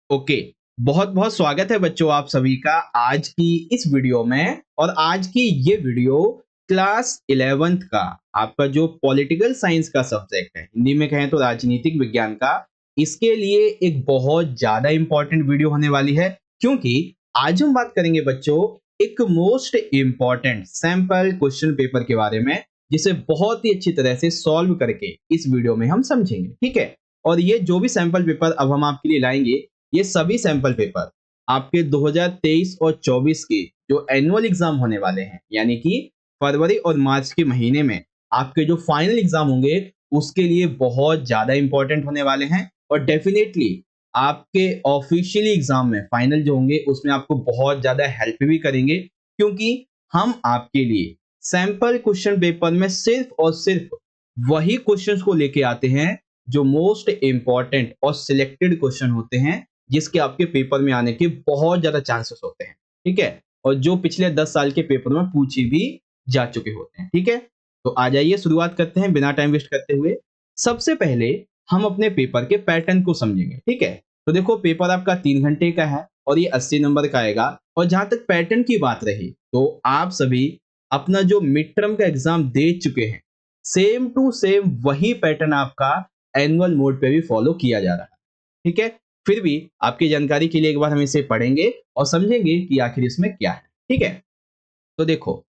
Okay. बहुत बहुत स्वागत है बच्चों आप सभी का आज की इस वीडियो में। और आज की ये वीडियो क्लास 11th का आपका जो पॉलिटिकल साइंस का सब्जेक्ट है, हिंदी में कहें तो राजनीतिक विज्ञान का, इसके लिए एक बहुत ज्यादा इंपॉर्टेंट वीडियो होने वाली है। क्योंकि आज हम बात करेंगे बच्चों एक most important sample question paper के बारे में, जिसे बहुत ही अच्छी तरह से सॉल्व करके इस वीडियो में हम समझेंगे। ठीक है। और ये जो भी सैंपल पेपर अब हम आपके लिए लाएंगे, ये सभी सैंपल पेपर आपके 2023 और 24 के जो एनुअल एग्जाम होने वाले हैं, यानी कि फरवरी और मार्च के महीने में आपके जो फाइनल एग्जाम होंगे, उसके लिए बहुत ज्यादा इंपॉर्टेंट होने वाले हैं। और डेफिनेटली आपके ऑफिशियली एग्जाम में फाइनल जो होंगे उसमें आपको बहुत ज्यादा हेल्प भी करेंगे, क्योंकि हम आपके लिए सैंपल क्वेश्चन पेपर में सिर्फ और सिर्फ वही क्वेश्चंस को लेके आते हैं जो मोस्ट इंपॉर्टेंट और सिलेक्टेड क्वेश्चन होते हैं, जिसके आपके पेपर में आने के बहुत ज्यादा चांसेस होते हैं। ठीक है। और जो पिछले 10 साल के पेपर में पूछे भी जा चुके होते हैं। ठीक है। तो आ जाइए शुरुआत करते हैं बिना टाइम वेस्ट करते हुए। सबसे पहले हम अपने पेपर के पैटर्न को समझेंगे। ठीक है। तो देखो, पेपर आपका 3 घंटे का है और ये 80 नंबर का आएगा। और जहां तक पैटर्न की बात रही, तो आप सभी अपना जो मिड टर्म का एग्जाम दे चुके हैं, सेम टू सेम वही पैटर्न आपका एनुअल मोड पे भी फॉलो किया जा रहा है। ठीक है। फिर भी आपकी जानकारी के लिए एक बार हम इसे पढ़ेंगे और समझेंगे कि आखिर इसमें क्या है। ठीक है। तो देखो,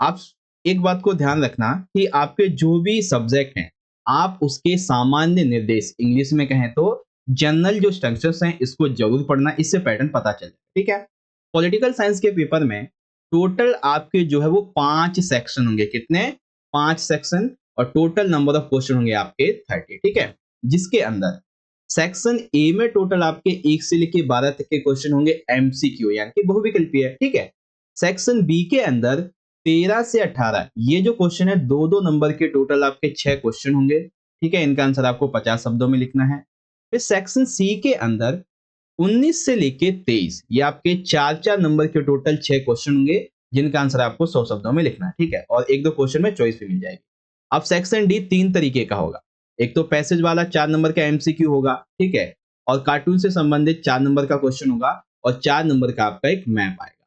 आप एक बात को ध्यान रखना कि आपके जो भी सब्जेक्ट हैं, आप उसके सामान्य निर्देश, इंग्लिश में कहें तो जनरल जो स्ट्रक्चर्स हैं, इसको जरूर पढ़ना, इससे पैटर्न पता चले। ठीक है। पॉलिटिकल साइंस के पेपर में टोटल आपके जो है वो 5 सेक्शन होंगे। कितने? 5 सेक्शन। और टोटल नंबर ऑफ क्वेश्चन होंगे आपके 30। ठीक है। जिसके अंदर सेक्शन ए में टोटल आपके 1 से लेके 12 तक के क्वेश्चन होंगे एमसीक्यू, यानी कि बहुविकल्पीय। ठीक है। सेक्शन बी के अंदर 13 से 18 ये जो क्वेश्चन है, 2-2 नंबर के टोटल आपके 6 क्वेश्चन होंगे। ठीक है। इनका आंसर आपको 50 शब्दों में लिखना है। फिर सेक्शन सी के अंदर 19 से लेके 23 ये आपके 4-4 नंबर के टोटल 6 क्वेश्चन होंगे, जिनका आंसर आपको 100 शब्दों में लिखना है। ठीक है। और 1-2 क्वेश्चन में चॉइस भी मिल जाएगी। अब सेक्शन डी 3 तरीके का होगा। एक तो पैसेज वाला 4 नंबर का एमसीक्यू होगा। ठीक है। और कार्टून से संबंधित 4 नंबर का क्वेश्चन होगा और 4 नंबर का आपका एक मैप आएगा।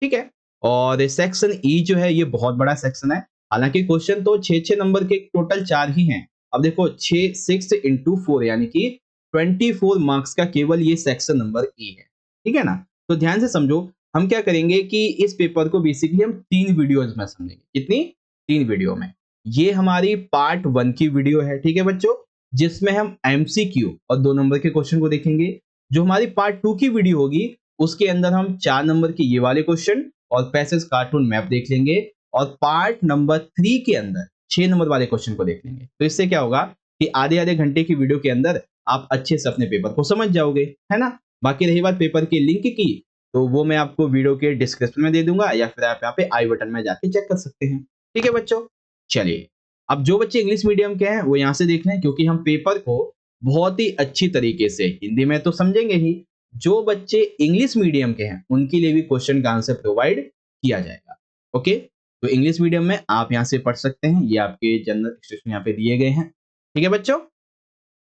ठीक है। और सेक्शन ई जो है, ये बहुत बड़ा सेक्शन है। हालांकि क्वेश्चन तो 6-6 नंबर के टोटल 4 ही हैं। अब देखो, 6 यानी कि 24 मार्क्स का केवल ये सेक्शन नंबर ई है। ठीक है ना। तो ध्यान से समझो, हम क्या करेंगे कि इस पेपर को बेसिकली हम 3 वीडियोज में समझेंगे। कितनी? 3 वीडियो में। ये हमारी पार्ट 1 की वीडियो है। ठीक है बच्चों, जिसमें हम एमसीक्यू और 2 नंबर के क्वेश्चन को देखेंगे। जो हमारी पार्ट 2 की वीडियो होगी, उसके अंदर हम 4 नंबर के ये वाले क्वेश्चन और पैसेज कार्टून मैप देख लेंगे। और पार्ट नंबर 3 के अंदर 6 नंबर वाले क्वेश्चन को देख लेंगे। तो इससे क्या होगा कि आधे आधे घंटे की वीडियो के अंदर आप अच्छे से अपने पेपर को समझ जाओगे, है ना। बाकी रही बात पेपर के लिंक की, तो वो मैं आपको वीडियो के डिस्क्रिप्शन में दे दूंगा, या फिर आप यहाँ पे आई बटन में जाके चेक कर सकते हैं। ठीक है बच्चों। चलिए, अब जो बच्चे इंग्लिश मीडियम के हैं वो यहाँ से देख लें, क्योंकि हम पेपर को बहुत ही अच्छी तरीके से हिंदी में तो समझेंगे ही, जो बच्चे इंग्लिश मीडियम के हैं उनके लिए भी क्वेश्चन का आंसर प्रोवाइड किया जाएगा। ओके। तो इंग्लिश मीडियम में आप यहाँ से पढ़ सकते हैं, ये आपके जनरल इंस्ट्रक्शन यहाँ पे दिए गए हैं। ठीक है बच्चों।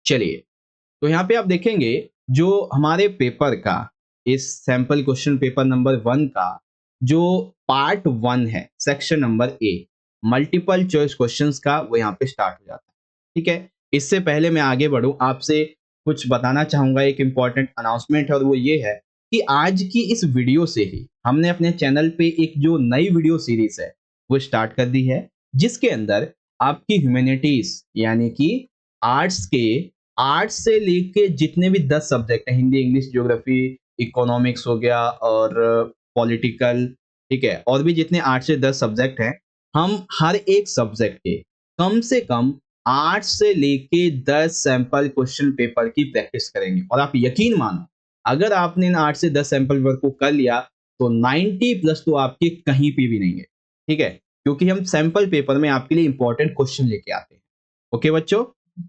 चलिए, तो यहाँ पे आप देखेंगे जो हमारे पेपर का, इस सैंपल क्वेश्चन पेपर नंबर 1 का जो पार्ट 1 है, section number A, multiple choice questions का, वो यहाँ पे स्टार्ट हो जाता है। ठीक है। इससे पहले मैं आगे बढ़ूं, आपसे कुछ बताना चाहूंगा। एक इंपॉर्टेंट अनाउंसमेंट है, और वो ये है कि आज की इस वीडियो से ही हमने अपने चैनल पे एक जो नई वीडियो सीरीज है वो स्टार्ट कर दी है, जिसके अंदर आपकी ह्यूमैनिटीज यानी कि आर्ट्स के, आर्ट्स से लेके जितने भी 10 सब्जेक्ट हैं, हिंदी, इंग्लिश, ज्योग्राफी, इकोनॉमिक्स हो गया और पॉलिटिकल, ठीक है, और भी जितने 8 से 10 सब्जेक्ट हैं, हम हर एक सब्जेक्ट के कम से कम 8 से लेके 10 सैंपल क्वेश्चन पेपर की प्रैक्टिस करेंगे। और आप यकीन मानो, अगर आपने इन 8 से 10 सैंपल पेपर को कर लिया, तो 90 प्लस तो आपके कहीं पे भी नहीं है। ठीक है। क्योंकि हम सैंपल पेपर में आपके लिए इंपॉर्टेंट क्वेश्चन लेके आते हैं। ओके बच्चों।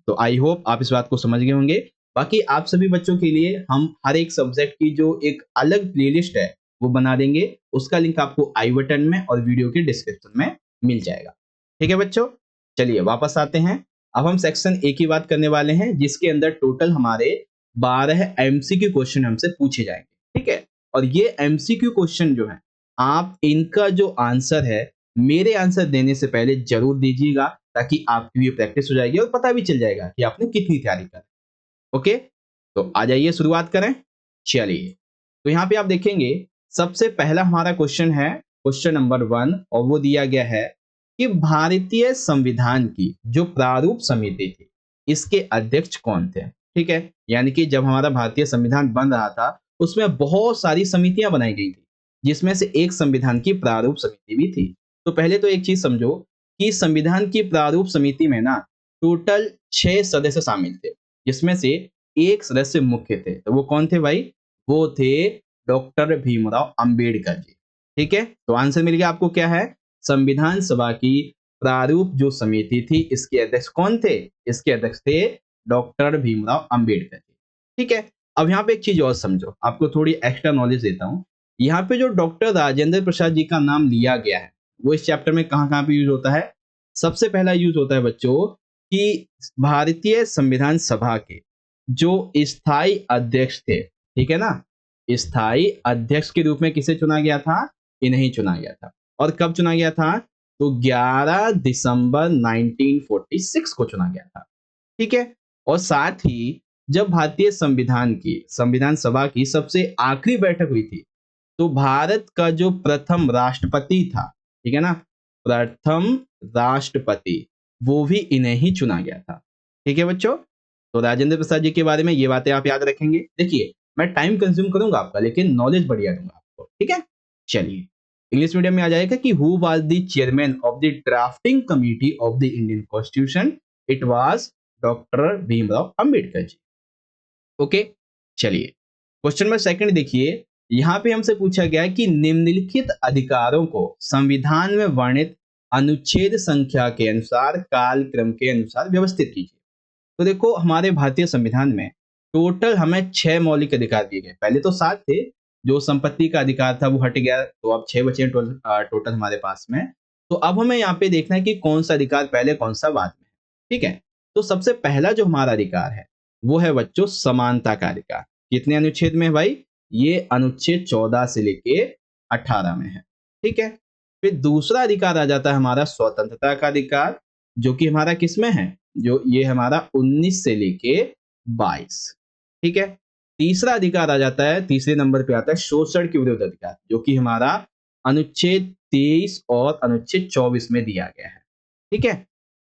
तो आई होप आप इस बात को समझ गए होंगे। बाकी आप सभी बच्चों के लिए हम हर एक सब्जेक्ट की जो एक अलग प्लेलिस्ट है वो बना देंगे। उसका लिंक आपको आई बटन में और वीडियो के डिस्क्रिप्शन में मिल जाएगा। ठीक है बच्चों। चलिए वापस आते हैं। अब हम सेक्शन ए की बात करने वाले हैं, जिसके अंदर टोटल हमारे 12 एमसीक्यू क्वेश्चन हमसे पूछे जाएंगे, ठीक है। और ये एमसीक्यू क्वेश्चन जो है, आप इनका जो आंसर है मेरे आंसर देने से पहले जरूर दीजिएगा, ताकि आपकी भी प्रैक्टिस हो जाएगी और पता भी चल जाएगा कि आपने कितनी तैयारी कर। ओके, तो आ जाइए शुरुआत करें। चलिए, तो यहाँ पे आप देखेंगे सबसे पहला हमारा क्वेश्चन है क्वेश्चन नंबर 1, और वो दिया गया है कि भारतीय संविधान की जो प्रारूप समिति थी, इसके अध्यक्ष कौन थे। ठीक है, यानी कि जब हमारा भारतीय संविधान बन रहा था, उसमें बहुत सारी समितियां बनाई गई थी, जिसमें से एक संविधान की प्रारूप समिति भी थी। तो पहले तो एक चीज समझो कि संविधान की प्रारूप समिति में ना टोटल 6 सदस्य शामिल थे, जिसमें से एक सदस्य मुख्य थे। तो वो कौन थे भाई? वो थे डॉक्टर भीमराव अंबेडकर जी। ठीक है, तो आंसर मिल गया आपको। क्या है? संविधान सभा की प्रारूप जो समिति थी, इसके अध्यक्ष कौन थे? इसके अध्यक्ष थे डॉक्टर भीमराव अंबेडकर जी। ठीक है, अब यहाँ पे एक चीज और समझो, आपको थोड़ी एक्स्ट्रा नॉलेज देता हूँ। यहाँ पे जो डॉक्टर राजेंद्र प्रसाद जी का नाम लिया गया है, वो इस चैप्टर में कहाँ कहाँ पे यूज होता है? सबसे पहला यूज होता है बच्चों कि भारतीय संविधान सभा के जो स्थायी अध्यक्ष थे, ठीक है ना, स्थायी अध्यक्ष के रूप में किसे चुना गया था? इन्हें चुना गया था। और कब चुना गया था? तो 11 दिसंबर 1946 को चुना गया था। ठीक है, और साथ ही जब भारतीय संविधान सभा की सबसे आखिरी बैठक हुई थी, तो भारत का जो प्रथम राष्ट्रपति था, ठीक है ना, प्रथम राष्ट्रपति, वो भी इन्हें ही चुना गया था। ठीक है बच्चों, तो राजेंद्र प्रसाद जी के बारे में ये बातें आप याद रखेंगे। देखिए, मैं टाइम कंज्यूम करूंगा आपका, लेकिन नॉलेज बढ़िया दूंगा आपको। ठीक है, चलिए इंग्लिश मीडियम में आ जाएगा कि who was the chairman of the drafting committee of the Indian constitution? It was doctor Bhimrao Ambedkar ji. Okay, चलिए क्वेश्चन नंबर सेकंड देखिए। यहां पे हमसे पूछा गया है कि निम्नलिखित अधिकारों को संविधान में वर्णित अनुच्छेद संख्या के अनुसार कालक्रम के अनुसार व्यवस्थित कीजिए। तो देखो, हमारे भारतीय संविधान में टोटल हमें 6 मौलिक अधिकार दिए गए। पहले तो 7 थे, जो संपत्ति का अधिकार था वो हट गया, तो अब 6 बचे टोटल हमारे पास में। तो अब हमें यहाँ पे देखना है कि कौन सा अधिकार पहले, कौन सा बाद में। ठीक है, तो सबसे पहला जो हमारा अधिकार है, वो है बच्चों समानता का अधिकार। कितने अनुच्छेद में है भाई? ये अनुच्छेद 14 से लेके 18 में है। ठीक है, फिर दूसरा अधिकार आ जाता है हमारा स्वतंत्रता का अधिकार, जो कि हमारा किस में है? जो ये हमारा 19 से लेके 22। ठीक है, तीसरा अधिकार आ जाता है, तीसरे नंबर पे आता है शोषण के विरुद्ध अधिकार, जो कि हमारा अनुच्छेद 23 और अनुच्छेद 24 में दिया गया है। ठीक है,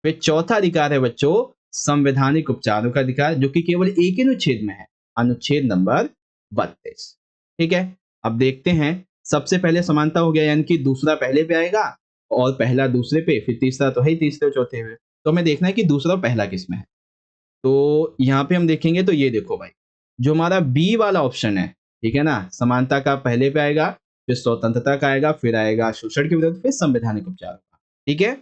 फिर चौथा अधिकार है बच्चों संवैधानिक उपचारों का अधिकार, जो कि केवल एक ही अनुच्छेद में है, अनुच्छेद नंबर 32। ठीक है, अब देखते हैं, सबसे पहले समानता हो गया, यानी कि दूसरा पहले पे आएगा और पहला दूसरे पे, फिर तीसरा तो है ही तीसरे और चौथे में। तो हमें देखना है कि दूसरा और पहला किस में है। तो यहाँ पे हम देखेंगे तो ये देखो भाई, जो हमारा बी वाला ऑप्शन है, ठीक है ना, समानता का पहले पे आएगा, फिर स्वतंत्रता का आएगा, फिर आएगा शोषण के विरुद्ध, फिर संवैधानिक उपचार का। ठीक है,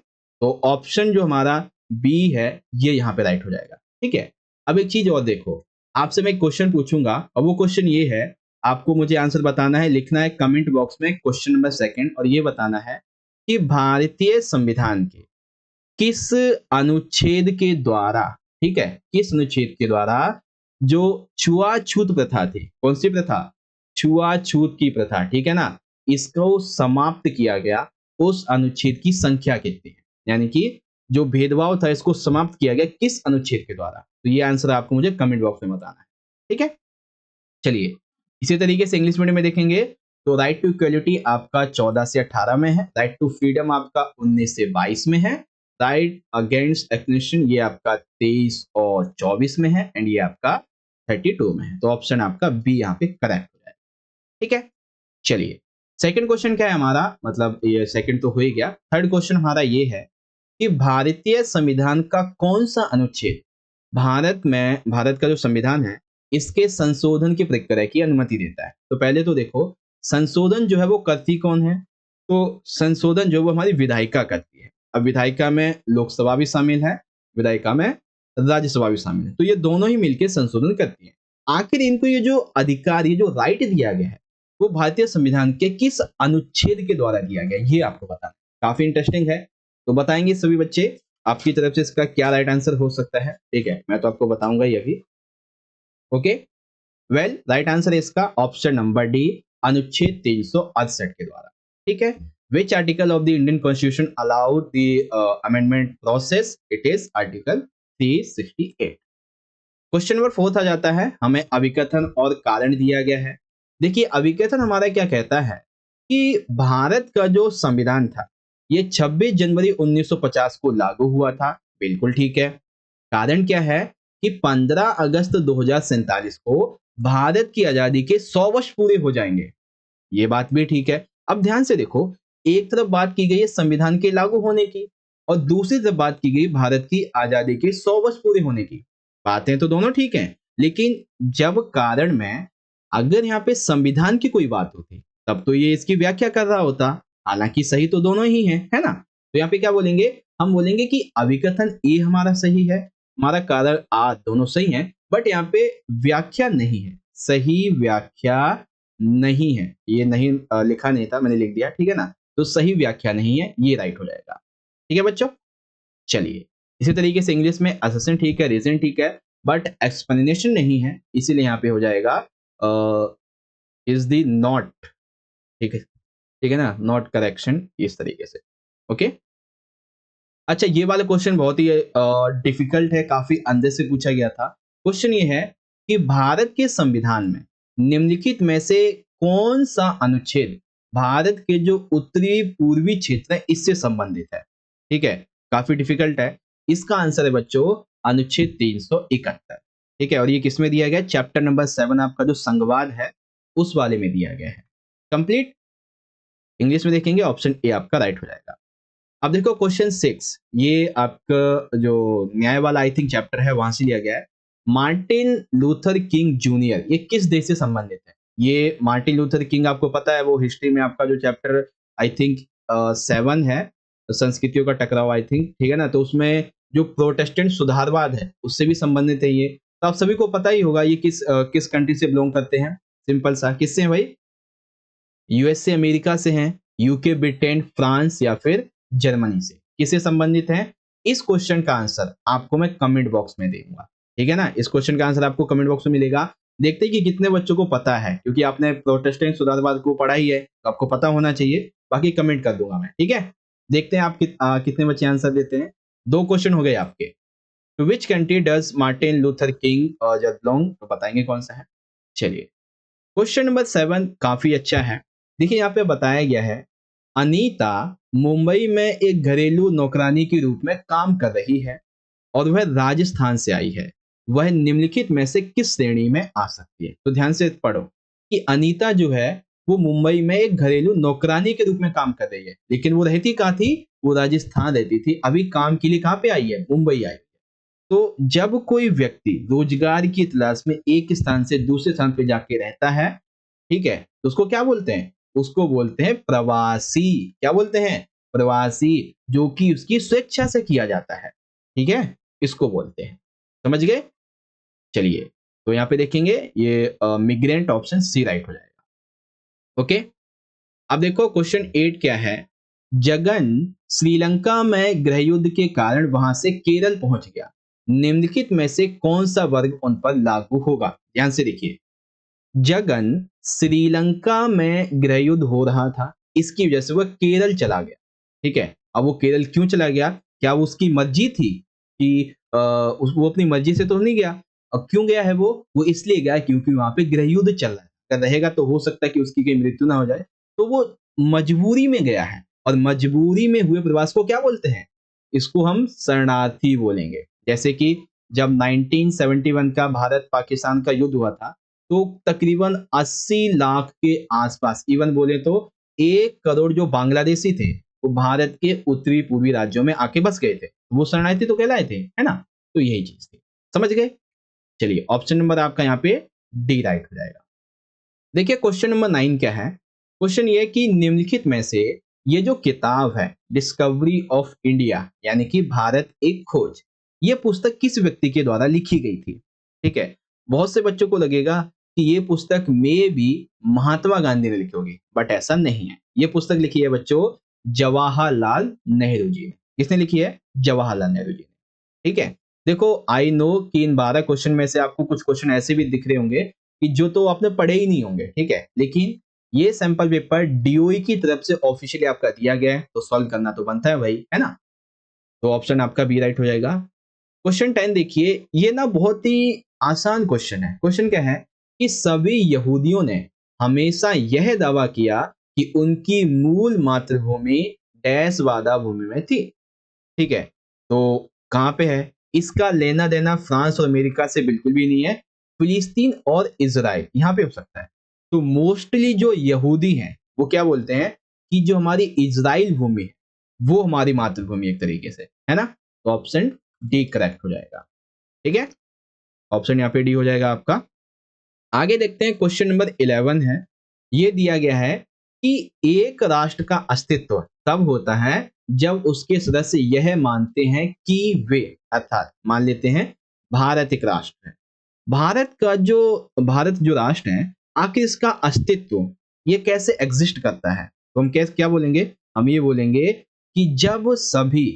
तो ऑप्शन जो हमारा बी है, ये यहाँ पे राइट हो जाएगा। ठीक है, अब एक चीज और देखो, आपसे मैं एक क्वेश्चन पूछूंगा, और वो क्वेश्चन ये है, आपको मुझे आंसर बताना है, लिखना है कमेंट बॉक्स में क्वेश्चन नंबर सेकंड, और ये बताना है कि भारतीय संविधान के किस अनुच्छेद के द्वारा, ठीक है, किस अनुच्छेद के द्वारा जो छुआछूत प्रथा थी, कौन सी प्रथा? छुआछूत की प्रथा, ठीक है ना, इसको समाप्त किया गया, उस अनुच्छेद की संख्या कितनी है? यानी कि जो भेदभाव था, इसको समाप्त किया गया किस अनुच्छेद के द्वारा? तो ये आंसर आपको मुझे कमेंट बॉक्स में बताना है। ठीक है, चलिए इसी तरीके से इंग्लिश मीडियम में देखेंगे तो राइट टू इक्वलिटी आपका 14 से 18 में है, राइट टू फ्रीडम आपका 19 से 22 में है, राइट अगेंस्ट एक्सप्लनेशन ये आपका 23 और 24 में है, एंड ये आपका 32 में है। तो ऑप्शन आपका बी यहाँ पे करेक्ट हो जाएगा। ठीक है, चलिए सेकंड क्वेश्चन क्या है हमारा, मतलब ये सेकंड तो हो ही गया, थर्ड क्वेश्चन हमारा ये है कि भारतीय संविधान का कौन सा अनुच्छेद भारत का जो संविधान है, इसके संशोधन की प्रक्रिया की अनुमति देता है। तो पहले तो देखो, संशोधन जो है वो करती कौन है? तो संशोधन जो वो हमारी विधायिका करती है। अब विधायिका में लोकसभा भी शामिल है, विधायिका में राज्यसभा भी शामिल है, तो ये दोनों ही मिलकर संशोधन करती है। आखिर इनको ये जो अधिकार, ये जो राइट दिया गया है, वो भारतीय संविधान के किस अनुच्छेद के द्वारा दिया गया, ये आपको बताना। काफी इंटरेस्टिंग है, तो बताएंगे सभी बच्चे आपकी तरफ से इसका क्या राइट आंसर हो सकता है। ठीक है, मैं तो आपको बताऊंगा ये अभी। ओके, वेल राइट आंसर है इसका ऑप्शन नंबर डी, अनुच्छेद 368 के द्वारा। ठीक है, which article of the Indian constitution allowed the amendment process? It is article 368। Question number 4 आ जाता है, हमें अभिकथन और कारण दिया गया है। देखिए अभिकथन हमारा क्या कहता है कि भारत का जो संविधान था ये 26 जनवरी 1950 को लागू हुआ था, बिल्कुल ठीक है। कारण क्या है कि 15 अगस्त 2047 को भारत की आजादी के 100 वर्ष पूरे हो जाएंगे, ये बात भी ठीक है। अब ध्यान से देखो, एक तरफ बात की गई है संविधान के लागू होने की और दूसरी तरफ बात की गई भारत की आजादी के 100 वर्ष पूरे होने की। बातें तो दोनों ठीक हैं, लेकिन जब कारण में अगर यहाँ पे संविधान की कोई बात होती तब तो ये इसकी व्याख्या कर रहा होता। हालांकि सही तो दोनों ही है ना? तो यहाँ पे क्या बोलेंगे? हम बोलेंगे कि अभिकथन ए हमारा सही है, हमारा कारण आ, दोनों सही है, बट यहाँ पे व्याख्या नहीं है, सही व्याख्या नहीं है। ये नहीं लिखा नहीं था, मैंने लिख दिया, ठीक है ना? तो सही व्याख्या नहीं है, ये राइट हो जाएगा। ठीक है बच्चों, चलिए इसी तरीके से इंग्लिश में असर्शन ठीक है, रीजन ठीक है, बट एक्सप्लेनेशन नहीं है, इसीलिए यहाँ पे हो जाएगा इज द नॉट। ठीक है ना, नॉट करेक्शन, इस तरीके से। ओके, अच्छा ये वाला क्वेश्चन बहुत ही डिफिकल्ट है, काफी अंदर से पूछा गया था। क्वेश्चन ये है कि भारत के संविधान में निम्नलिखित में से कौन सा अनुच्छेद भारत के जो उत्तरी पूर्वी क्षेत्र है इससे संबंधित है? ठीक है, काफी डिफिकल्ट है। इसका आंसर है बच्चों अनुच्छेद 371। ठीक है, और ये किसमें दिया गया? चैप्टर नंबर 7 आपका जो संघवाद है उस वाले में दिया गया है। कंप्लीट इंग्लिश में देखेंगे, ऑप्शन ए आपका राइट हो जाएगा। अब देखो क्वेश्चन 6, ये आपका जो न्याय वाला आई थिंक चैप्टर है वहां से लिया गया है। मार्टिन लूथर किंग जूनियर ये किस देश से संबंधित है? ये मार्टिन लूथर किंग आपको पता है, वो हिस्ट्री में आपका जो चैप्टर आई थिंक 7 है, संस्कृतियों का टकराव आई थिंक, ठीक है ना? तो उसमें जो प्रोटेस्टेंट सुधारवाद है उससे भी संबंधित है ये। तो आप सभी को पता ही होगा ये किस कंट्री से बिलोंग करते हैं। सिंपल सा, किससे हैं भाई? यूएसए अमेरिका से हैं, यूके ब्रिटेन फ्रांस या फिर जर्मनी से। किससे संबंधित है? इस क्वेश्चन का आंसर आपको मैं कमेंट बॉक्स में दूंगा, ठीक है ना? इस क्वेश्चन का आंसर आपको कमेंट बॉक्स में मिलेगा। देखते हैं कि कितने बच्चों को पता है, क्योंकि आपने प्रोटेस्टेंट सुधारवाद को पढ़ा ही है तो आपको पता होना चाहिए। बाकी कमेंट कर दूंगा मैं, ठीक है? देखते हैं आप कितने बच्चे आंसर देते हैं। 2 क्वेश्चन हो गए आपके। To which country does Martin Luther King belong? तो बताएंगे कौन सा है। चलिए क्वेश्चन नंबर 7 काफी अच्छा है। देखिए यहाँ पे बताया गया है, अनीता मुंबई में एक घरेलू नौकरानी के रूप में काम कर रही है और वह राजस्थान से आई है। वह निम्नलिखित में से किस श्रेणी में आ सकती है? तो ध्यान से पढ़ो कि अनीता जो है वो मुंबई में एक घरेलू नौकरानी के रूप में काम कर रही है, लेकिन वो रहती कहाँ थी? वो राजस्थान रहती थी। अभी काम के लिए कहाँ पे आई है? मुंबई आई। तो जब कोई व्यक्ति रोजगार की तलाश में एक स्थान से दूसरे स्थान पे जाके रहता है, ठीक है, तो उसको क्या बोलते हैं? उसको बोलते हैं प्रवासी। क्या बोलते हैं? प्रवासी, जो कि उसकी स्वेच्छा से किया जाता है, ठीक है, इसको बोलते हैं। समझ गए? चलिए तो यहाँ पे देखेंगे ये मिग्रेंट, ऑप्शन सी राइट हो जाएगा। ओके, अब देखो क्वेश्चन 8 क्या है? जगन श्रीलंका में गृह युद्ध के कारण वहां से केरल पहुंच गया। निम्नलिखित में से कौन सा वर्ग उन पर लागू होगा? ध्यान से देखिए, जगन श्रीलंका में गृह युद्ध हो रहा था, इसकी वजह से वह केरल चला गया। ठीक है, अब वो केरल क्यों चला गया? क्या वो उसकी मर्जी थी कि वो अपनी मर्जी से तो नहीं गया? अब क्यों गया है वो इसलिए गया क्योंकि वहां पे गृह युद्ध चल रहा है। अगर रहेगा तो हो सकता है कि उसकी कहीं मृत्यु ना हो जाए, तो वो मजबूरी में गया है। और मजबूरी में हुए प्रवास को क्या बोलते हैं? इसको हम शरणार्थी बोलेंगे। जैसे कि जब 1971 का भारत पाकिस्तान का युद्ध हुआ था, तो तकरीबन 80 लाख के आसपास, इवन बोले तो 1 करोड़ जो बांग्लादेशी थे वो भारत के उत्तरी पूर्वी राज्यों में आके बस गए थे। वो शरणार्थी तो कहलाए थे, है ना? तो यही चीज थी। समझ गए? चलिए ऑप्शन नंबर आपका यहाँ पे डी राइट हो जाएगा। देखिए क्वेश्चन नंबर 9 क्या है? क्वेश्चन ये कि निम्नलिखित में से ये जो किताब है डिस्कवरी ऑफ इंडिया यानी कि भारत एक खोज, ये पुस्तक किस व्यक्ति के द्वारा लिखी गई थी? ठीक है, बहुत से बच्चों को लगेगा कि ये पुस्तक में भी महात्मा गांधी ने लिखी होगी, बट ऐसा नहीं है। ये पुस्तक लिखी है बच्चों जवाहरलाल नेहरू जी ने। किसने लिखी है? जवाहरलाल नेहरू जी ने। ठीक है, देखो आई नो कि इन 12 क्वेश्चन में से आपको कुछ क्वेश्चन ऐसे भी दिख रहे होंगे कि जो तो आपने पढ़े ही नहीं होंगे, ठीक है, लेकिन ये सैंपल पेपर डीओई की तरफ से ऑफिशियली आपका दिया गया है, तो सॉल्व करना तो बनता है भाई, है ना। तो ऑप्शन आपका बी राइट हो जाएगा। क्वेश्चन 10 देखिए, ये ना बहुत ही आसान क्वेश्चन है। क्वेश्चन क्या है कि सभी यहूदियों ने हमेशा यह दावा किया कि उनकी मूल मातृभूमि डैश वादा भूमि में थी, ठीक है। तो कहाँ पे है, इसका लेना देना फ्रांस और अमेरिका से बिल्कुल भी नहीं है, फिलिस्तीन और इजराइल यहाँ पे हो सकता है। तो मोस्टली जो यहूदी हैं वो क्या बोलते हैं कि जो हमारी इजराइल भूमि है वो हमारी मातृभूमि एक तरीके से, है ना। तो ऑप्शन डी करेक्ट हो जाएगा, ठीक है। ऑप्शन यहाँ पे डी हो जाएगा आपका। आगे देखते हैं, क्वेश्चन नंबर 11 है। ये दिया गया है कि एक राष्ट्र का अस्तित्व तब होता है जब उसके सदस्य यह मानते हैं कि वे, अर्थात मान लेते हैं भारत एक राष्ट्र है। भारत जो राष्ट्र है, आखिर इसका अस्तित्व ये कैसे एग्जिस्ट करता है, तो हम कैसे क्या बोलेंगे, हम ये बोलेंगे कि जब सभी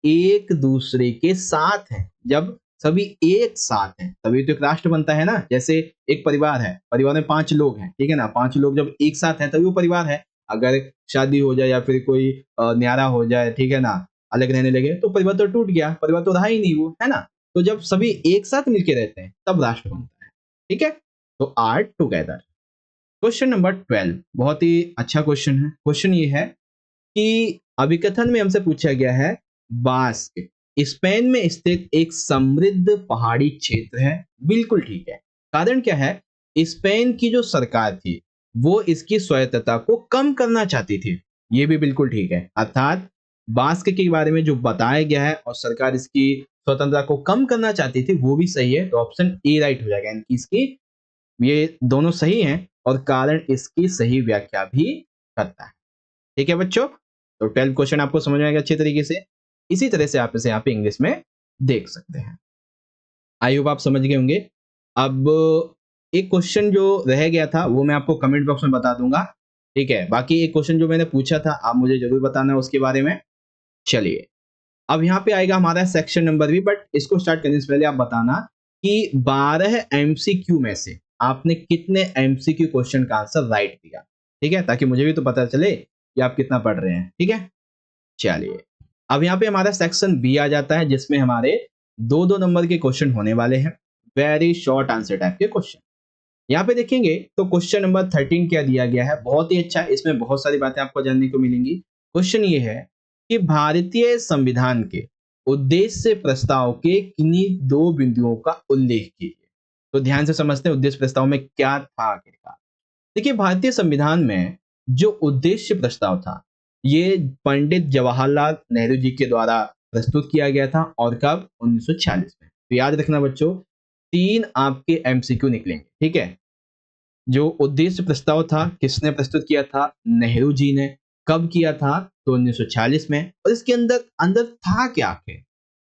एक दूसरे के साथ हैं, जब सभी एक साथ हैं तभी तो एक राष्ट्र बनता है ना। जैसे एक परिवार है, परिवार में 5 लोग हैं, ठीक है ना, 5 लोग जब एक साथ हैं तभी वो परिवार है। अगर शादी हो जाए या फिर कोई न्यारा हो जाए, ठीक है ना, अलग रहने लगे तो परिवार तो टूट गया, परिवार तो रहा ही नहीं वो, है ना। तो जब सभी एक साथ मिलके रहते हैं तब राष्ट्र बनता है, ठीक है। तो आर टुगेदर। क्वेश्चन नंबर 12 बहुत ही अच्छा क्वेश्चन है। क्वेश्चन ये है कि अभिकथन में हमसे पूछा गया है, बास्क स्पेन में स्थित एक समृद्ध पहाड़ी क्षेत्र है। बिल्कुल ठीक है। कारण क्या है, स्पेन की जो सरकार थी वो इसकी स्वायत्तता को कम करना चाहती थी। ये भी बिल्कुल ठीक है। अर्थात बास्क के बारे में जो बताया गया है और सरकार इसकी स्वतंत्रता को कम करना चाहती थी वो भी सही है। तो ऑप्शन ए राइट हो जाएगा, यानी कि इसकी ये दोनों सही हैं और कारण इसकी सही व्याख्या भी करता है, ठीक है बच्चों। तो 12 क्वेश्चन आपको समझ में आएगा अच्छे तरीके से। इसी तरह से आप इसे यहाँ पे इंग्लिश में देख सकते हैं। आई होप आप समझ गए होंगे। अब एक क्वेश्चन जो रह गया था वो मैं आपको कमेंट बॉक्स में बता दूंगा, ठीक है। बाकी एक क्वेश्चन जो मैंने पूछा था आप मुझे जरूर बताना उसके बारे में। चलिए, अब यहाँ पे आएगा हमारा सेक्शन नंबर भी, बट इसको स्टार्ट करने से पहले आप बताना कि 12 एमसीक्यू में से आपने कितने एमसीक्यू क्वेश्चन का आंसर राइट दिया, ठीक है, ताकि मुझे भी तो पता चले कि आप कितना पढ़ रहे हैं, ठीक है। चलिए, अब यहाँ पे हमारा सेक्शन बी आ जाता है जिसमें हमारे 2-2 नंबर के क्वेश्चन होने वाले हैं, वेरी शॉर्ट आंसर टाइप के क्वेश्चन। यहाँ पे देखेंगे तो क्वेश्चन नंबर 13 क्या दिया गया है, बहुत ही अच्छा है, इसमें बहुत सारी बातें आपको जानने को मिलेंगी। क्वेश्चन ये है कि भारतीय संविधान के उद्देश्य प्रस्ताव के किन्हीं 2 बिंदुओं का उल्लेख कीजिए। तो ध्यान से समझते हैं उद्देश्य प्रस्ताव में क्या था आखिरकार। देखिए, भारतीय संविधान में जो उद्देश्य प्रस्ताव था ये पंडित जवाहरलाल नेहरू जी के द्वारा प्रस्तुत किया गया था, और कब, 1946 में। तो याद रखना बच्चों, 3 आपके एमसीक्यू निकलेंगे, ठीक है। जो उद्देश्य प्रस्ताव था किसने प्रस्तुत किया था, नेहरू जी ने। कब किया था, तो 1946 में। और इसके अंदर अंदर था क्या आखिर,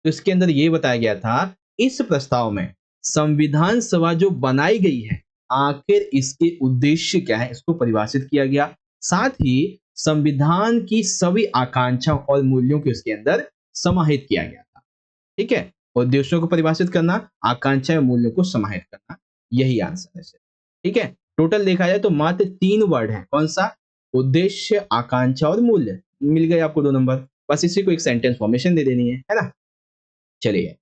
तो इसके अंदर ये बताया गया था, इस प्रस्ताव में संविधान सभा जो बनाई गई है आखिर इसके उद्देश्य क्या है इसको परिभाषित किया गया। साथ ही संविधान की सभी आकांक्षाओं और मूल्यों को इसके अंदर समाहित किया गया था, ठीक है। उद्देश्यों को परिभाषित करना, आकांक्षाएं मूल्यों को समाहित करना, यही आंसर है, ठीक है। टोटल देखा जाए तो मात्र 3 वर्ड है, कौन सा, उद्देश्य, आकांक्षा और मूल्य। मिल गए आपको 2 नंबर, बस इसी को एक सेंटेंस फॉर्मेशन दे देनी है ना। चलिए,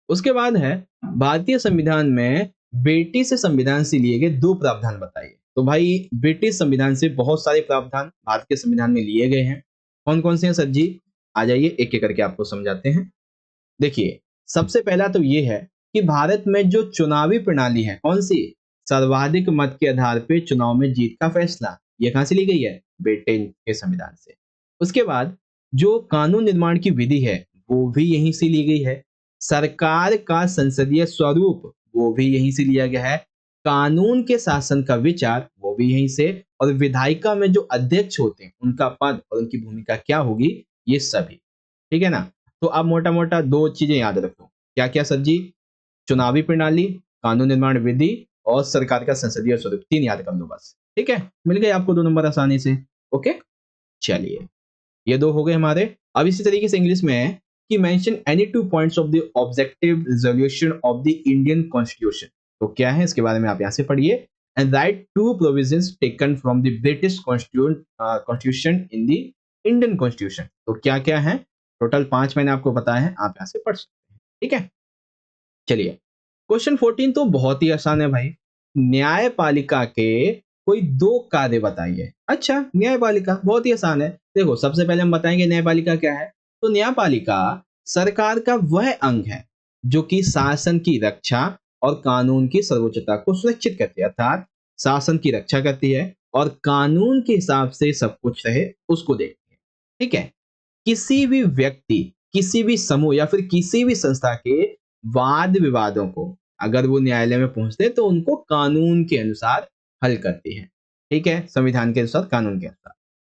उसके बाद है भारतीय संविधान में ब्रिटिश संविधान से लिए गए 2 प्रावधान बताइए। तो भाई ब्रिटिश संविधान से बहुत सारे प्रावधान भारत के संविधान में लिए गए हैं। कौन कौन से हैं सर जी, आ जाइए एक एक करके आपको समझाते हैं। देखिए, सबसे पहला तो ये है कि भारत में जो चुनावी प्रणाली है, कौन सी, सर्वाधिक मत के आधार पे चुनाव में जीत का फैसला, ये कहां से ली गई है, ब्रिटेन के संविधान से। उसके बाद जो कानून निर्माण की विधि है वो भी यहीं से ली गई है। सरकार का संसदीय स्वरूप वो भी यहीं से लिया गया है। कानून के शासन का विचार वो भी यहीं से, और विधायिका में जो अध्यक्ष होते हैं उनका पद और उनकी भूमिका क्या होगी, ये सभी, ठीक है ना। तो अब मोटा मोटा 2 चीजें याद रखो, क्या क्या सर जी, चुनावी प्रणाली, कानून निर्माण विधि और सरकार का संसदीय स्वरूप, 3 याद कर लो बस, ठीक है। मिल गए आपको 2 नंबर आसानी से, ओके। चलिए, ये 2 हो गए हमारे। अब इसी तरीके से इंग्लिश में है कि mention any 2 points of the objective resolution of the Indian constitution. तो क्या है इसके बारे में आप यहां से पढ़िए। and write two provisions taken from the British Constitution in the Indian Constitution। तो क्या क्या है, टोटल 5 मैंने आपको बताया है, आप यहाँ से पढ़ सकते हैं। ठीक है, चलिए क्वेश्चन 14 तो बहुत ही आसान है भाई। न्यायपालिका के कोई दो कार्य बताइए। अच्छा, न्यायपालिका बहुत ही आसान है। देखो सबसे पहले हम बताएंगे न्यायपालिका क्या है। तो न्यायपालिका सरकार का वह अंग है जो कि शासन की रक्षा और कानून की सर्वोच्चता को सुनिश्चित करती है, अर्थात शासन की रक्षा करती है और कानून के हिसाब से सब कुछ रहे उसको देखती है। ठीक है, किसी भी व्यक्ति, किसी भी समूह या फिर किसी भी संस्था के वाद विवादों को अगर वो न्यायालय में पहुंचते तो उनको कानून के अनुसार हल करती है। ठीक है, संविधान के अनुसार, कानून के अनुसार।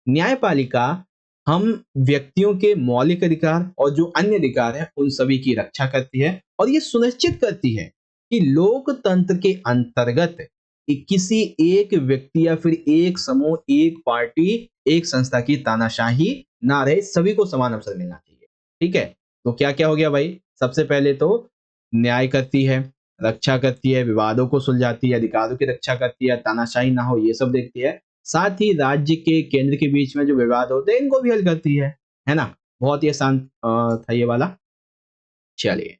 न्यायपालिका हम व्यक्तियों के मौलिक अधिकार और जो अन्य अधिकार हैं उन सभी की रक्षा करती है और ये सुनिश्चित करती है कि लोकतंत्र के अंतर्गत किसी एक व्यक्ति या फिर एक समूह, एक पार्टी, एक संस्था की तानाशाही ना रहे, सभी को समान अवसर मिलना चाहिए। ठीक है, तो क्या क्या हो गया भाई। सबसे पहले तो न्याय करती है, रक्षा करती है, विवादों को सुलझाती है, अधिकारों की रक्षा करती है, तानाशाही ना हो ये सब देखती है। साथ ही राज्य के केंद्र के बीच में जो विवाद होते हैं इनको भी हल करती है ना। बहुत ही आसान था ये वाला। चलिए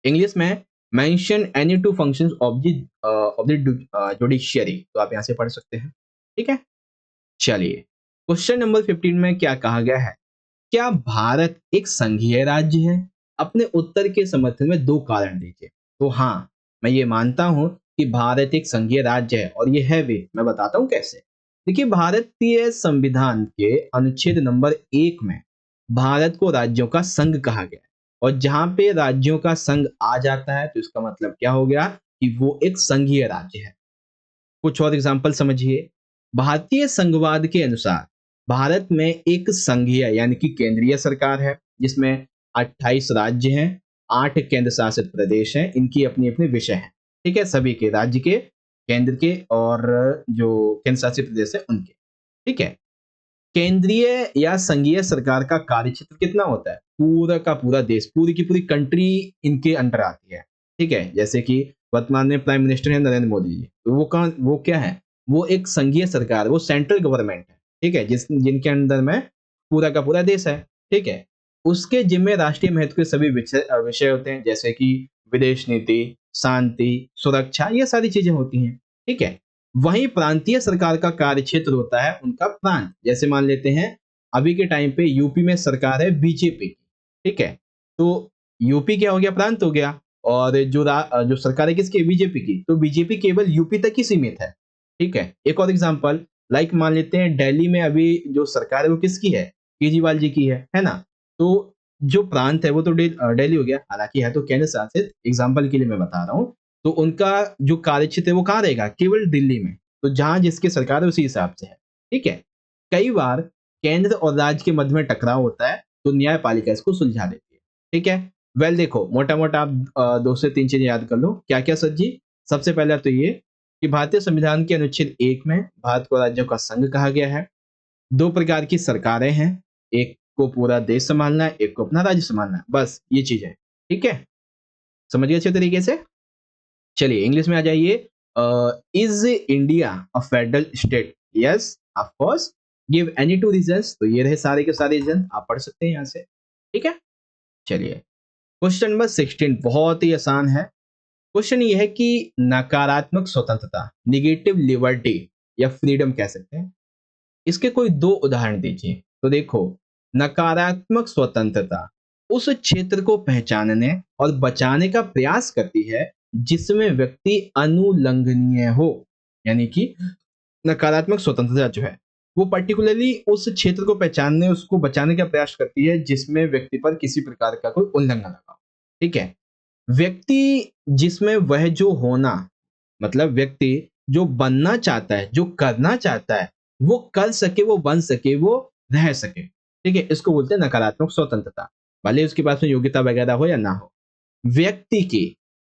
इंग्लिश में mention any two functions of the judiciary, तो आप यहाँ से पढ़ सकते हैं। ठीक है, चलिए क्वेश्चन नंबर 15 में क्या कहा गया है। क्या भारत एक संघीय राज्य है? अपने उत्तर के समर्थन में दो कारण दीजिए। तो हाँ, मैं ये मानता हूं कि भारत एक संघीय राज्य है और ये है भी। मैं बताता हूं कैसे। देखिए भारतीय संविधान के अनुच्छेद नंबर 1 में भारत को राज्यों का संघ कहा गया है और जहां पे राज्यों का संघ आ जाता है तो इसका मतलब क्या हो गया कि वो एक संघीय राज्य है। कुछ और एग्जाम्पल समझिए। भारतीय संघवाद के अनुसार भारत में एक संघीय यानी कि केंद्रीय सरकार है जिसमें 28 राज्य हैं, 8 केंद्र शासित प्रदेश हैं, इनकी अपनी अपनी विषय है। ठीक है, सभी के, राज्य के, केंद्र के और जो केंद्र शासित प्रदेश है उनके। ठीक है, केंद्रीय या संघीय सरकार का कार्यक्षेत्र कितना होता है? पूरा का पूरा देश, पूरी की पूरी कंट्री इनके अंडर आती है। ठीक है, जैसे कि वर्तमान में प्राइम मिनिस्टर है नरेंद्र मोदी जी, तो वो क्या है, वो एक संघीय सरकार, वो सेंट्रल गवर्नमेंट है। ठीक है, जिनके अंदर में पूरा का पूरा देश है। ठीक है, उसके जिम्मे राष्ट्रीय महत्व के सभी विषय होते हैं जैसे कि विदेश नीति, शांति, सुरक्षा, ये सारी चीजें होती हैं। ठीक है, वहीं प्रांतीय सरकार का कार्यक्षेत्र होता है उनका प्रांत। जैसे मान लेते हैं अभी के टाइम पे यूपी में सरकार है बीजेपी की। ठीक है, तो यूपी क्या हो गया, प्रांत हो गया। और जो सरकार है किसकी, बीजेपी की, तो बीजेपी केवल यूपी तक ही सीमित है। ठीक है, एक और एग्जांपल लाइक मान लेते हैं दिल्ली में अभी जो सरकार है वो किसकी है, केजरीवाल जी की है ना। तो जो प्रांत है वो तो दिल्ली हो गया, हालांकि है तो केंद्र शासित, एग्जाम्पल के लिए मैं बता रहा हूँ। तो उनका जो कार्यक्षेत्र है वो कहाँ रहेगा, केवल दिल्ली में। तो जहां जिसकी सरकार है उसी हिसाब से है। ठीक है, कई बार केंद्र और राज्य के मध्य में टकराव होता है तो न्यायपालिका इसको सुलझा देती है। ठीक है, देखो मोटा मोटा आप 2 से 3 चीजें याद कर लो। क्या क्या सर जी? सबसे पहला तो ये कि भारतीय संविधान के अनुच्छेद 1 में भारत को राज्यों का संघ कहा गया है। 2 प्रकार की सरकारें हैं, एक को पूरा देश संभालना है, एक को अपना राज्य संभालना है, बस ये चीज है। ठीक है, समझिए अच्छे तरीके से। चलिए इंग्लिश में आ जाइए। Is India a federal state? Yes of course. Give any two reasons, तो ये रहे सारे के सारे रीजन, आप पढ़ सकते हैं यहाँ से। ठीक है, चलिए क्वेश्चन नंबर 16 बहुत ही आसान है। क्वेश्चन ये है कि नकारात्मक स्वतंत्रता, निगेटिव लिबर्टी या फ्रीडम कह सकते हैं, इसके कोई दो उदाहरण दीजिए। तो देखो, नकारात्मक स्वतंत्रता उस क्षेत्र को पहचानने और बचाने का प्रयास करती है जिसमें व्यक्ति अनुलंघनीय हो। यानी कि नकारात्मक स्वतंत्रता जो है वो पर्टिकुलरली उस क्षेत्र को पहचानने, उसको बचाने का प्रयास करती है जिसमें व्यक्ति पर किसी प्रकार का कोई उल्लंघन लगा हो। ठीक है, व्यक्ति जिसमें वह जो होना, मतलब व्यक्ति जो बनना चाहता है, जो करना चाहता है, वो कर सके, वो बन सके, वो रह सके। ठीक है, इसको बोलते हैं नकारात्मक स्वतंत्रता, भले उसके पास में योग्यता वगैरह हो या ना हो। व्यक्ति की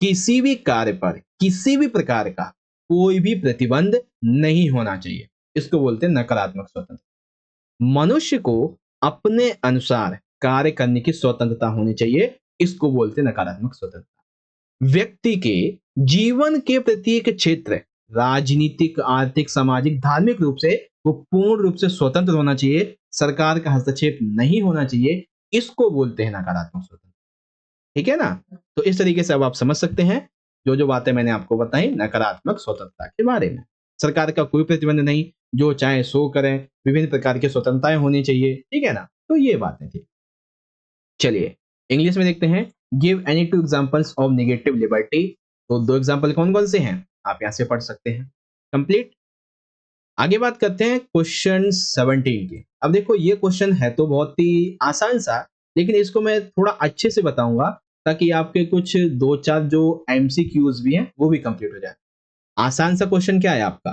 किसी भी कार्य पर किसी भी प्रकार का कोई भी प्रतिबंध नहीं होना चाहिए, इसको बोलते हैं नकारात्मक स्वतंत्रता। मनुष्य को अपने अनुसार कार्य करने की स्वतंत्रता होनी चाहिए, इसको बोलते हैं नकारात्मक स्वतंत्रता। व्यक्ति के जीवन के प्रत्येक क्षेत्र राजनीतिक, आर्थिक, सामाजिक, धार्मिक रूप से वो पूर्ण रूप से स्वतंत्र होना चाहिए, सरकार का हस्तक्षेप नहीं होना चाहिए, इसको बोलते हैं नकारात्मक स्वतंत्रता। ठीक है ना? तो इस तरीके से अब आप समझ सकते हैं जो बातें मैंने आपको बताई नकारात्मक स्वतंत्रता के बारे में। सरकार का कोई प्रतिबंध नहीं, जो चाहे सो करें, विभिन्न प्रकार की स्वतंत्रताएं होनी चाहिए, ठीक है ना? तो ये बातें थी। चलिए इंग्लिश में देखते हैं, give any two examples of negative liberty. तो दो एग्जांपल कौन कौन से हैं आप यहां से पढ़ सकते हैं। कंप्लीट। आगे बात करते हैं क्वेश्चन 17 की। अब देखो ये क्वेश्चन है तो बहुत ही आसान सा, लेकिन इसको मैं थोड़ा अच्छे से बताऊंगा ताकि आपके कुछ दो चार जो एमसीक्यूज भी हैं वो भी कंप्लीट हो जाए। आसान सा क्वेश्चन क्या है आपका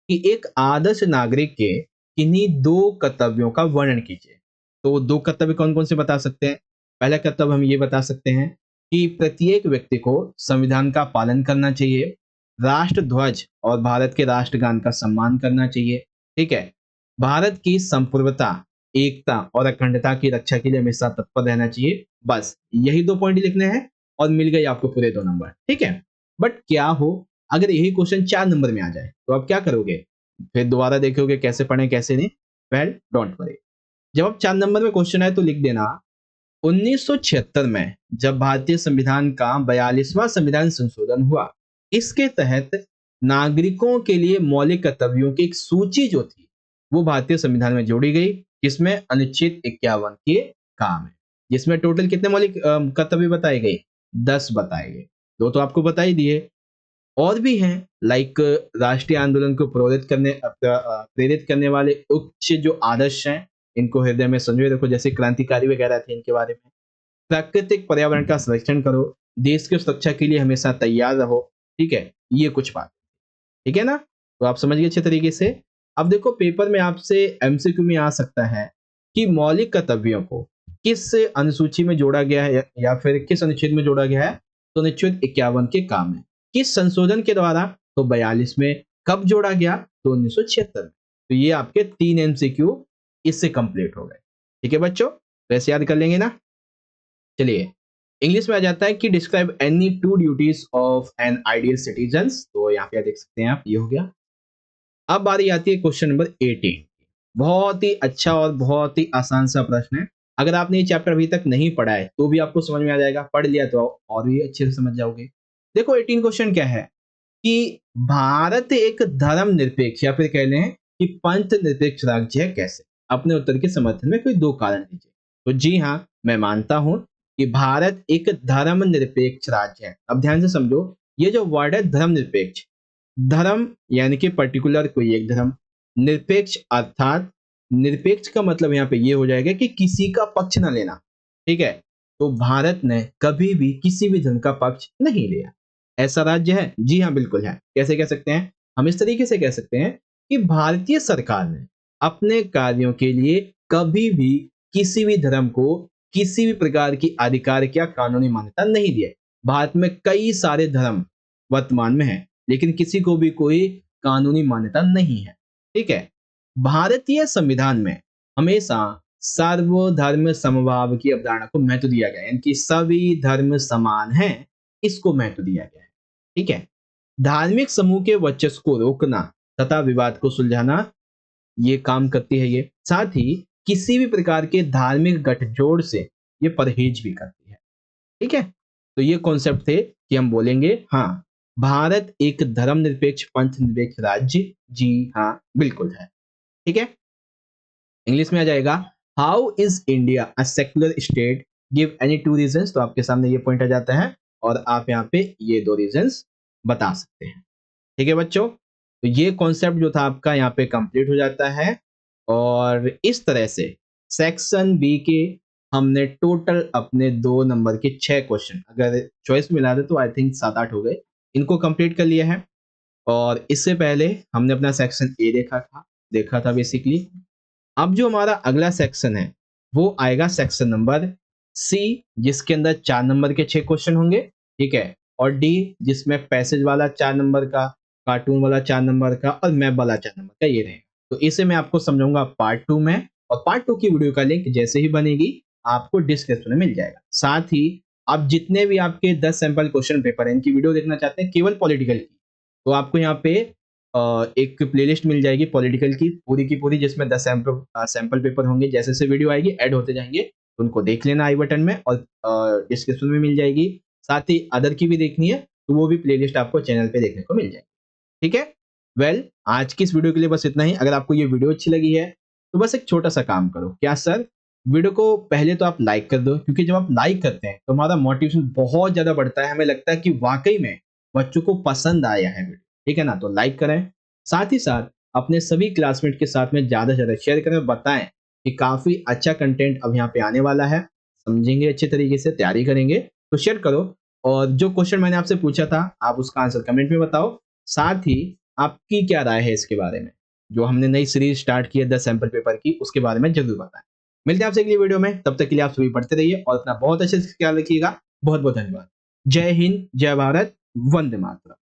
कि एक आदर्श नागरिक के किन्हीं दो कर्तव्यों का वर्णन कीजिए। तो वो दो कर्तव्य कौन कौन से बता सकते हैं। पहला कर्तव्य हम ये बता सकते हैं कि प्रत्येक व्यक्ति को संविधान का पालन करना चाहिए, राष्ट्र ध्वज और भारत के राष्ट्रगान का सम्मान करना चाहिए, ठीक है, भारत की संप्रभुता, एकता और अखंडता की रक्षा के लिए हमेशा तत्पर रहना चाहिए। बस यही दो पॉइंट लिखने हैं और मिल गई आपको पूरे 2 नंबर, ठीक है। बट क्या हो अगर यही क्वेश्चन 4 नंबर में आ जाए तो आप क्या करोगे, फिर दोबारा देखोगे कैसे पढ़े कैसे नहीं। वेल डोंट वरी, जब आप 4 नंबर में क्वेश्चन आए तो लिख देना 1976 में जब भारतीय संविधान का 42वां संविधान संशोधन हुआ, इसके तहत नागरिकों के लिए मौलिक कर्तव्यों की एक सूची जो थी वो भारतीय संविधान में जोड़ी गई, जिसमें अनुच्छेद 51 के काम है, जिसमें टोटल कितने मौलिक कर्तव्य बताए गए, 10 बताए गए। दो तो आपको बता ही दिए, और भी हैं लाइक राष्ट्रीय आंदोलन को प्रेरित करने वाले उच्च जो आदर्श हैं इनको हृदय में संजोए रखो, जैसे क्रांतिकारी वगैरह थे इनके बारे में। प्राकृतिक पर्यावरण का संरक्षण करो, देश की सुरक्षा के लिए हमेशा तैयार रहो, ठीक है, ये कुछ बात, ठीक है ना। तो आप समझ गए अच्छे तरीके से। अब देखो पेपर में आपसे एमसीक्यू में आ सकता है कि मौलिक कर्तव्यों को किस अनुसूची में जोड़ा गया है या फिर किस अनुच्छेद में जोड़ा गया है। तो अनुच्छेद 51 के काम है, किस संशोधन के द्वारा, तो 42 में, कब जोड़ा गया, तो 1976 में। तो ये आपके 3 एमसीक्यू इससे कंप्लीट हो गए, ठीक है बच्चों, वैसे याद कर लेंगे ना। चलिए इंग्लिश में आ जाता है कि describe any two duties of an ideal citizen. तो यहाँ पे देख सकते हैं आप, ये हो गया। अब बारी आती है क्वेश्चन नंबर 18। बहुत ही अच्छा और बहुत ही आसान सा प्रश्न है। अगर आपने ये चैप्टर अभी तक नहीं पढ़ा है तो भी आपको समझ में आ जाएगा, पढ़ लिया तो और भी अच्छे से समझ जाओगे। देखो 18 क्वेश्चन क्या है कि भारत एक धर्मनिरपेक्ष या फिर कह लें कि पंथ निरपेक्ष राज्य है कैसे। अपने उत्तर के समर्थन में कोई दो कारण दीजिए। तो जी हाँ, मैं मानता हूं कि भारत एक धर्मनिरपेक्ष राज्य है। अब ध्यान से समझो, ये जो वर्ड है धर्मनिरपेक्ष, धर्म यानी कि पर्टिकुलर कोई एक धर्म, निरपेक्ष अर्थात निरपेक्ष का मतलब यहाँ पे ये हो जाएगा कि किसी का पक्ष ना लेना, ठीक है। तो भारत ने कभी भी किसी भी धर्म का पक्ष नहीं लिया। ऐसा राज्य है, जी हाँ बिल्कुल है। कैसे कह सकते हैं, हम इस तरीके से कह सकते हैं कि भारतीय सरकार ने अपने कार्यों के लिए कभी भी किसी भी धर्म को किसी भी प्रकार की आधिकारिक या कानूनी मान्यता नहीं दी है। भारत में कई सारे धर्म वर्तमान में है लेकिन किसी को भी कोई कानूनी मान्यता नहीं है, ठीक है। भारतीय संविधान में हमेशा सर्वधर्म समभाव की अवधारणा को महत्व दिया गया है, यानी कि सभी धर्म समान हैं, इसको महत्व दिया गया है, ठीक है। धार्मिक समूह के वर्चस्व को रोकना तथा विवाद को सुलझाना ये काम करती है ये, साथ ही किसी भी प्रकार के धार्मिक गठजोड़ से ये परहेज भी करती है, ठीक है। तो ये कॉन्सेप्ट थे कि हम बोलेंगे हाँ भारत एक धर्मनिरपेक्ष पंथ निरपेक्ष राज्य, जी हाँ बिल्कुल है, ठीक है। इंग्लिश में आ जाएगा, how is India a secular state, give any two reasons. तो आपके सामने ये पॉइंट आ जाता है और आप यहाँ पे ये दो रीजंस बता सकते हैं, ठीक है बच्चों। तो ये कॉन्सेप्ट जो था आपका यहाँ पे कंप्लीट हो जाता है और इस तरह से सेक्शन बी के हमने टोटल अपने 2 नंबर के 6 क्वेश्चन, अगर चॉइस मिला दे तो आई थिंक 7-8 हो गए, इनको कंप्लीट कर लिया है। और इससे पहले हमने अपना सेक्शन ए देखा था बेसिकली। अब जो हमारा अगला सेक्शन है वो आएगा सेक्शन नंबर सी, जिसके अंदर 4 नंबर के 6 क्वेश्चन होंगे, ठीक है, और डी जिसमें पैसेज वाला 4 नंबर का, कार्टून वाला 4 नंबर का और मैप वाला 4 नंबर का, ये रहेगा। तो इसे मैं आपको समझाऊंगा पार्ट 2 में, और पार्ट 2 की वीडियो का लिंक जैसे ही बनेगी आपको डिस्क्रिप्शन में मिल जाएगा। साथ ही आप जितने भी आपके 10 सैंपल क्वेश्चन पेपर है इनकी वीडियो देखना चाहते हैं केवल पॉलिटिकल की, तो आपको यहाँ पे एक प्लेलिस्ट मिल जाएगी पॉलिटिकल की पूरी, जिसमें 10 सैंपल पेपर होंगे। जैसे जैसे वीडियो आएगी ऐड होते जाएंगे, तो उनको देख लेना आई बटन में, और डिस्क्रिप्शन में मिल जाएगी। साथ ही अदर की भी देखनी है तो वो भी प्लेलिस्ट आपको चैनल पे देखने को मिल जाएगी। ठीक है, वेल आज की इस वीडियो के लिए बस इतना ही। अगर आपको ये वीडियो अच्छी लगी है तो बस एक छोटा सा काम करो। क्या सर? वीडियो को पहले तो आप लाइक कर दो, क्योंकि जब आप लाइक करते हैं तो हमारा मोटिवेशन बहुत ज्यादा बढ़ता है। हमें लगता है कि वाकई में बच्चों को पसंद आया है वीडियो। ठीक है ना? तो लाइक करें। साथ ही साथ अपने सभी क्लासमेट के साथ में ज्यादा से ज्यादा शेयर करें, बताएं कि काफी अच्छा कंटेंट अब यहाँ पे आने वाला है, समझेंगे अच्छे तरीके से, तैयारी करेंगे। तो शेयर करो, और जो क्वेश्चन मैंने आपसे पूछा था आप उसका आंसर कमेंट में बताओ। साथ ही आपकी क्या राय है इसके बारे में, जो हमने नई सीरीज स्टार्ट की है 10 सैंपल पेपर की, उसके बारे में जरूर बताएं। मिलते हैं आपसे अगली वीडियो में, तब तक के लिए आप सभी पढ़ते रहिए और अपना बहुत अच्छे से ख्याल रखिएगा। बहुत बहुत धन्यवाद। जय हिंद, जय भारत, वंदे मातरम।